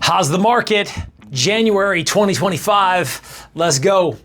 How's the market? January 2025. Let's go.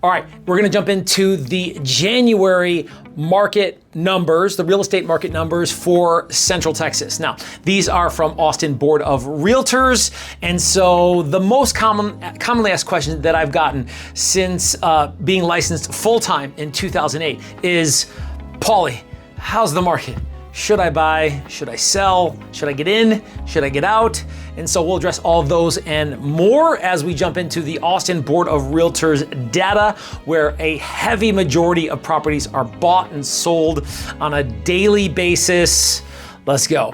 All right, we're going to jump into the January market numbers, the real estate market numbers for Central Texas. Now, these are from Austin Board of Realtors. And so the most commonly asked question that I've gotten since being licensed full-time in 2008 is, Paulie, how's the market? Should I buy? Should I sell? Should I get in? Should I get out? And so we'll address all of those and more as we jump into the Austin Board of Realtors data, where a heavy majority of properties are bought and sold on a daily basis. Let's go.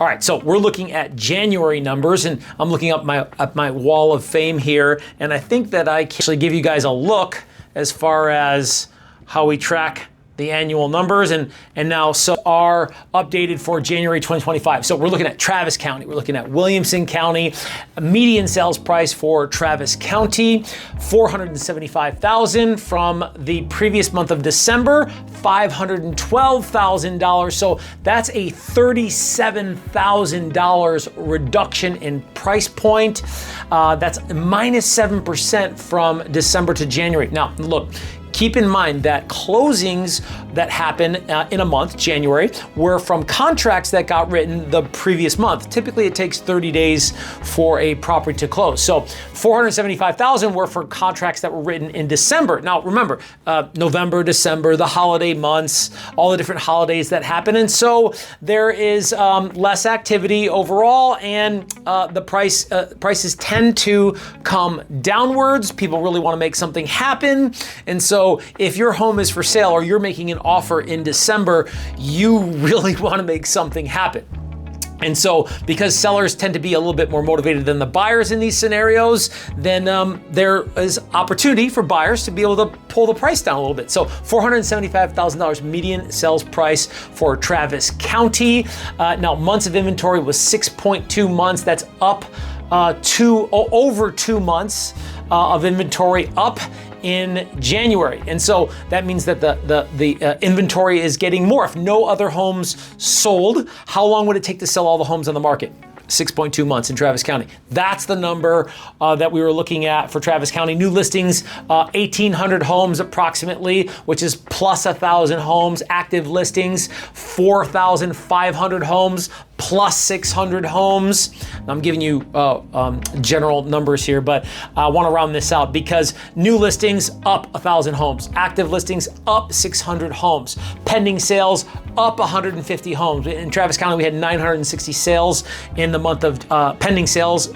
All right, so we're looking at January numbers, and I'm looking up my wall of fame here, and I think that I can actually give you guys a look as far as how we track the annual numbers and now so are updated for January 2025. So we're looking at Travis County, we're looking at Williamson County. Median sales price for Travis County, $475,000 from the previous month of December, $512,000. So that's a $37,000 reduction in price point. That's minus 7% from December to January. Now, look, keep in mind that closings that happen in a month, January, were from contracts that got written the previous month. Typically, it takes 30 days for a property to close. So $475,000 were for contracts that were written in December. Now, remember, November, December, the holiday months, all the different holidays that happen. And so there is less activity overall, and the prices tend to come downwards. People really want to make something happen. And so if your home is for sale or you're making an offer in December, you really want to make something happen. And so because sellers tend to be a little bit more motivated than the buyers in these scenarios, then there is opportunity for buyers to be able to pull the price down a little bit. So $475,000 median sales price for Travis County. Now, months of inventory was 6.2 months. That's up over 2 months of inventory up in January. And so that means that the inventory is getting more. If no other homes sold, how long would it take to sell all the homes on the market? 6.2 months in Travis County. That's the number that we were looking at for Travis County. New listings, 1,800 homes approximately, which is plus 1,000 homes. Active listings, 4,500 homes, plus 600 homes. I'm giving you general numbers here, but I want to round this out because new listings up 1,000 homes, active listings up 600 homes, pending sales up 150 homes. In Travis County, we had 960 sales in the month of pending sales.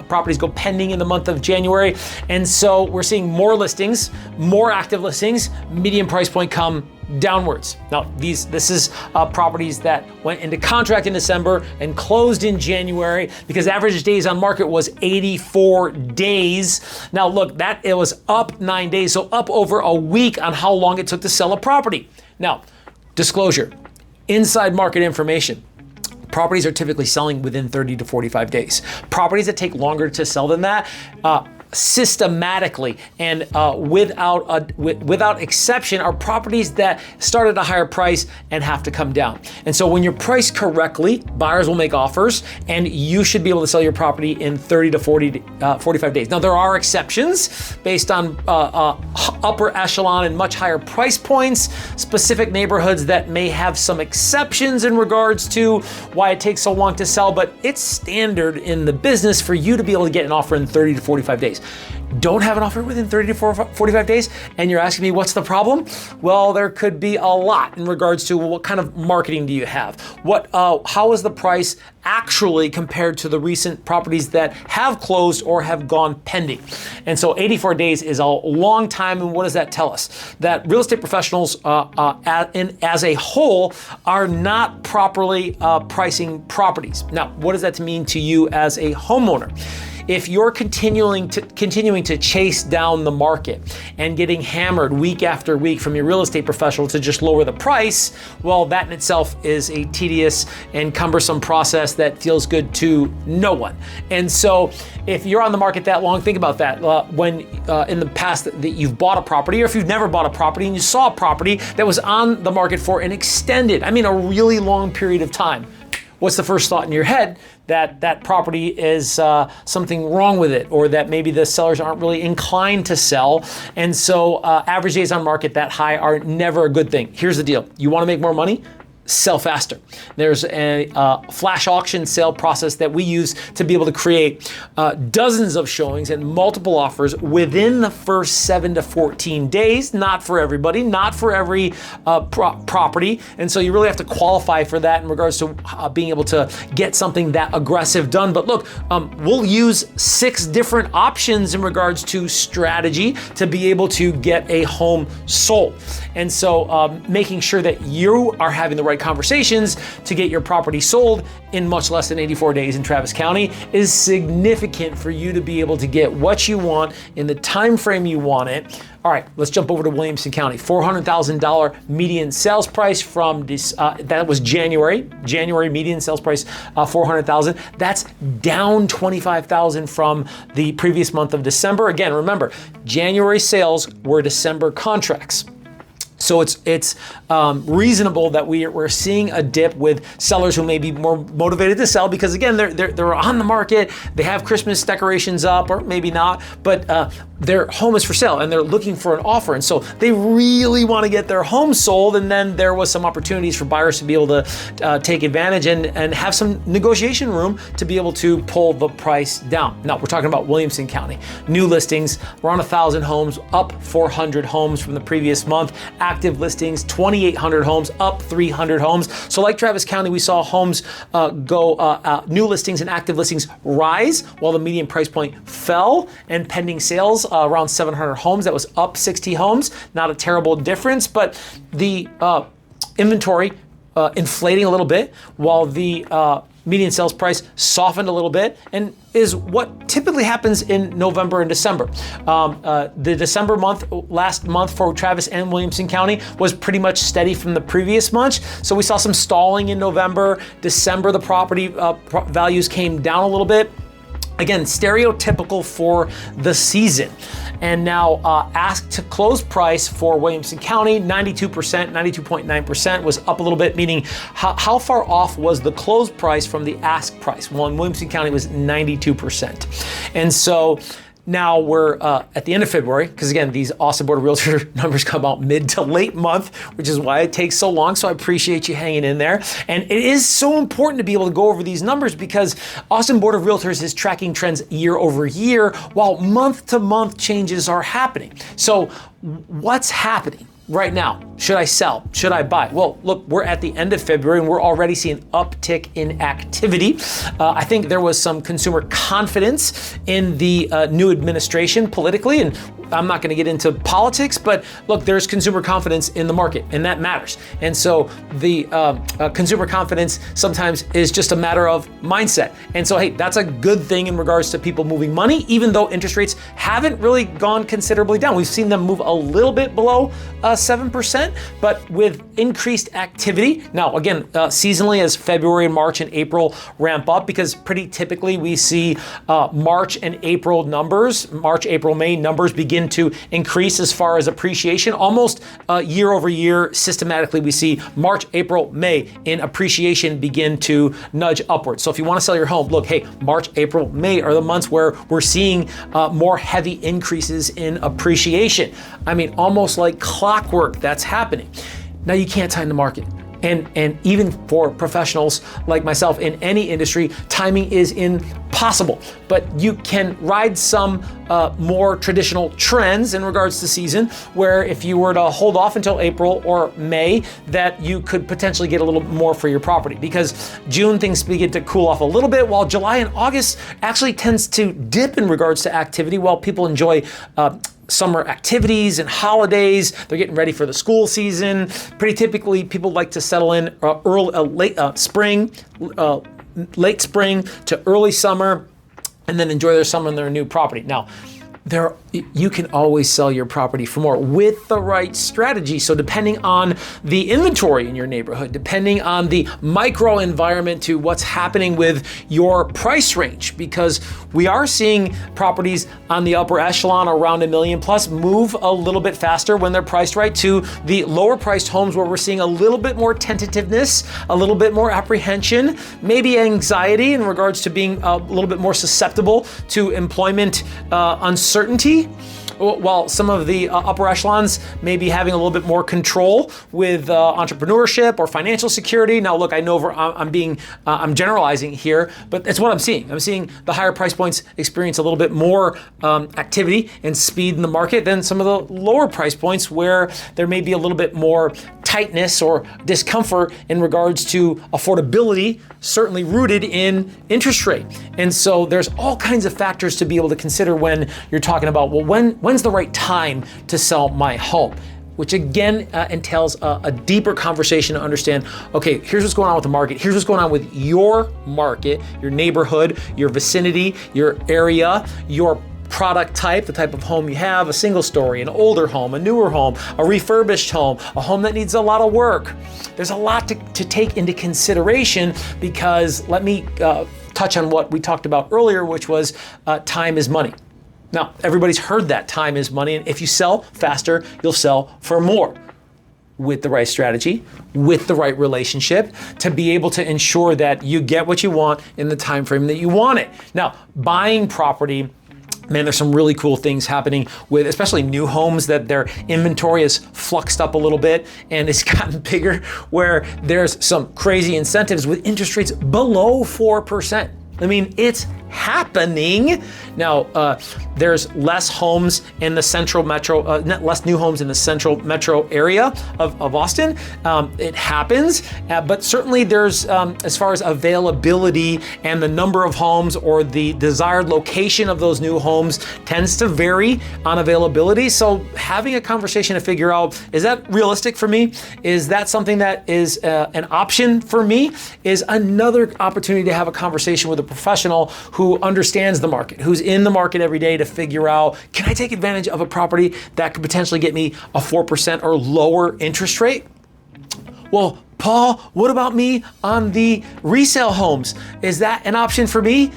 Properties go pending in the month of January, and so we're seeing more listings, more active listings. Median price point come downwards. Now, this is properties that went into contract in December and closed in January because average days on market was 84 days. Now, look, it was up 9 days, so up over a week on how long it took to sell a property. Now, disclosure, inside market information. Properties are typically selling within 30 to 45 days. Properties that take longer to sell than that, systematically and without exception, are properties that start at a higher price and have to come down. And so when you're priced correctly, buyers will make offers, and you should be able to sell your property in 30 to 45 days. Now, there are exceptions based on upper echelon and much higher price points, specific neighborhoods that may have some exceptions in regards to why it takes so long to sell, but it's standard in the business for you to be able to get an offer in 30 to 45 days. Don't have an offer within 30 to 45 days, and you're asking me what's the problem? Well, there could be a lot in regards to what kind of marketing do you have? How is the price actually compared to the recent properties that have closed or have gone pending? And so 84 days is a long time, and what does that tell us? That real estate professionals as a whole are not properly pricing properties. Now, what does that mean to you as a homeowner? If you're continuing to chase down the market and getting hammered week after week from your real estate professional to just lower the price, well, that in itself is a tedious and cumbersome process that feels good to no one. And so if you're on the market that long, think about that. When in the past that you've bought a property, or if you've never bought a property and you saw a property that was on the market for an extended, a really long period of time, what's the first thought in your head? That property is something wrong with it, or that maybe the sellers aren't really inclined to sell. And so average days on market that high are never a good thing. Here's the deal. You want to make more money? Sell faster. There's a flash auction sale process that we use to be able to create dozens of showings and multiple offers within the first 7 to 14 days. Not for everybody, not for every property. And so you really have to qualify for that in regards to being able to get something that aggressive done. But look, we'll use 6 different options in regards to strategy to be able to get a home sold. And so making sure that you are having the right conversations to get your property sold in much less than 84 days in Travis County is significant for you to be able to get what you want in the time frame you want it. All right, let's jump over to Williamson County. $400,000 median sales price from this, that was January median sales price, $400,000. That's down $25,000 from the previous month of December. Again, remember, January sales were December contracts. So it's reasonable that we're seeing a dip with sellers who may be more motivated to sell because again they're on the market, they have Christmas decorations up or maybe not, but their home is for sale and they're looking for an offer, and so they really want to get their home sold. And then there was some opportunities for buyers to be able to take advantage and have some negotiation room to be able to pull the price down. Now we're talking about Williamson County. New listings, around 1,000 homes, up 400 homes from the previous month. Active listings, 2,800 homes, up 300 homes. So like Travis County, we saw homes new listings and active listings rise while the median price point fell, and pending sales around 700 homes. That was up 60 homes. Not a terrible difference, but the inventory inflating a little bit while the median sales price softened a little bit, and is what typically happens in November and December. The December month, last month for Travis and Williamson County, was pretty much steady from the previous month. So we saw some stalling in November. December, the property values came down a little bit. Again, stereotypical for the season. And now ask to close price for Williamson County, 92%, 92.9% was up a little bit, meaning how far off was the close price from the ask price? Well, in Williamson County was 92%. And so now we're at the end of February, because again, these Austin Board of Realtor numbers come out mid to late month, which is why it takes so long. So I appreciate you hanging in there. And it is so important to be able to go over these numbers because Austin Board of Realtors is tracking trends year over year while month to month changes are happening. So what's happening right now? Should I sell? Should I buy? Well, look, we're at the end of February and we're already seeing uptick in activity. I think there was some consumer confidence in the new administration politically, and I'm not going to get into politics, but look, there's consumer confidence in the market, and that matters. And so the consumer confidence sometimes is just a matter of mindset. And so, hey, that's a good thing in regards to people moving money, even though interest rates haven't really gone considerably down. We've seen them move a little bit below 7%, but with increased activity. Now, again, seasonally as February and March and April ramp up, because pretty typically we see March and April numbers, March, April, May numbers begin to increase as far as appreciation. Almost year over year, systematically, we see March, April, May in appreciation begin to nudge upwards. So if you want to sell your home, look, hey, March, April, May are the months where we're seeing more heavy increases in appreciation. I mean, almost like clockwork, that's happening. Now you can't time the market. And even for professionals like myself in any industry, timing is impossible. But you can ride some more traditional trends in regards to season, where if you were to hold off until April or May, that you could potentially get a little more for your property. Because June, things begin to cool off a little bit, while July and August actually tends to dip in regards to activity while people enjoy summer activities and holidays. They're getting ready for the school season. Pretty typically, people like to settle in late spring to early summer, and then enjoy their summer in their new property. Now, you can always sell your property for more with the right strategy. So depending on the inventory in your neighborhood, depending on the micro environment to what's happening with your price range, because we are seeing properties on the upper echelon around $1 million plus move a little bit faster when they're priced right to the lower priced homes where we're seeing a little bit more tentativeness, a little bit more apprehension, maybe anxiety in regards to being a little bit more susceptible to employment uncertainty, while some of the upper echelons may be having a little bit more control with entrepreneurship or financial security. Now, look, I know I'm generalizing here, but it's what I'm seeing. I'm seeing the higher price points experience a little bit more activity and speed in the market than some of the lower price points where there may be a little bit more tightness or discomfort in regards to affordability, certainly rooted in interest rate. And so there's all kinds of factors to be able to consider when you're talking about, well, when's the right time to sell my home? Which again entails a deeper conversation to understand, okay, here's what's going on with the market. Here's what's going on with your market, your neighborhood, your vicinity, your area, your product type, the type of home you have, a single story, an older home, a newer home, a refurbished home, a home that needs a lot of work. There's a lot to take into consideration, because let me touch on what we talked about earlier, which was time is money. Now, everybody's heard that time is money, and if you sell faster, you'll sell for more. With the right strategy, with the right relationship, to be able to ensure that you get what you want in the time frame that you want it. Now, buying property, man, there's some really cool things happening with especially new homes, that their inventory is fluxed up a little bit and it's gotten bigger, where there's some crazy incentives with interest rates below 4%. I mean, it's happening. Now, there's less homes in the central metro, less new homes in the central metro area of Austin. It happens, but certainly there's, as far as availability and the number of homes or the desired location of those new homes tends to vary on availability. So having a conversation to figure out, is that realistic for me? Is that something that is an option for me? Is another opportunity to have a conversation with a professional who understands the market, who's in the market every day, to figure out, can I take advantage of a property that could potentially get me a 4% or lower interest rate? Well, Paul, what about me on the resale homes? Is that an option for me?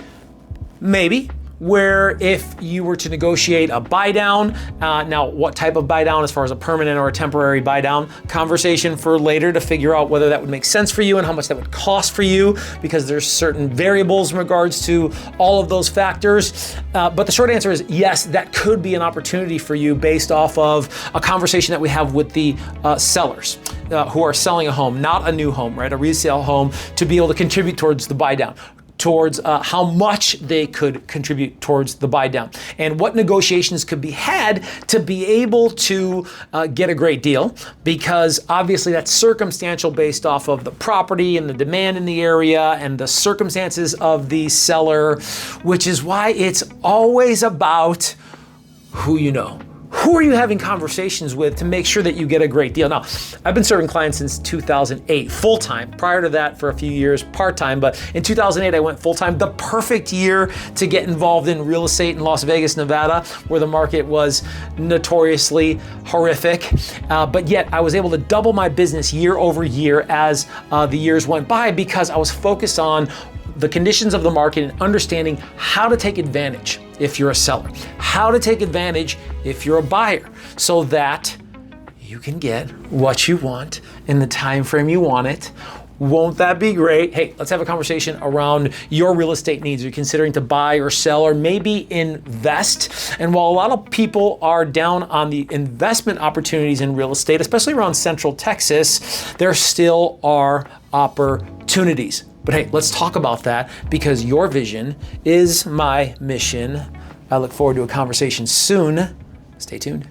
Maybe. Where if you were to negotiate a buy down, now what type of buy down, as far as a permanent or a temporary buy down, conversation for later to figure out whether that would make sense for you and how much that would cost for you, because there's certain variables in regards to all of those factors. But the short answer is yes, that could be an opportunity for you based off of a conversation that we have with the sellers who are selling a home, not a new home, right? A resale home, to be able to contribute towards the buy down, towards how much they could contribute towards the buy down, and what negotiations could be had to be able to get a great deal, because obviously that's circumstantial based off of the property and the demand in the area and the circumstances of the seller, which is why it's always about who you know. Who are you having conversations with to make sure that you get a great deal? Now, I've been serving clients since 2008, full-time. Prior to that, for a few years, part-time, but in 2008, I went full-time. The perfect year to get involved in real estate in Las Vegas, Nevada, where the market was notoriously horrific. But yet, I was able to double my business year over year as the years went by, because I was focused on the conditions of the market and understanding how to take advantage if you're a seller, how to take advantage if you're a buyer, so that you can get what you want in the time frame you want it. Won't that be great? Hey, let's have a conversation around your real estate needs. You're considering to buy or sell or maybe invest. And while a lot of people are down on the investment opportunities in real estate, especially around Central Texas, there still are opportunities. But hey, let's talk about that, because your vision is my mission. I look forward to a conversation soon. Stay tuned.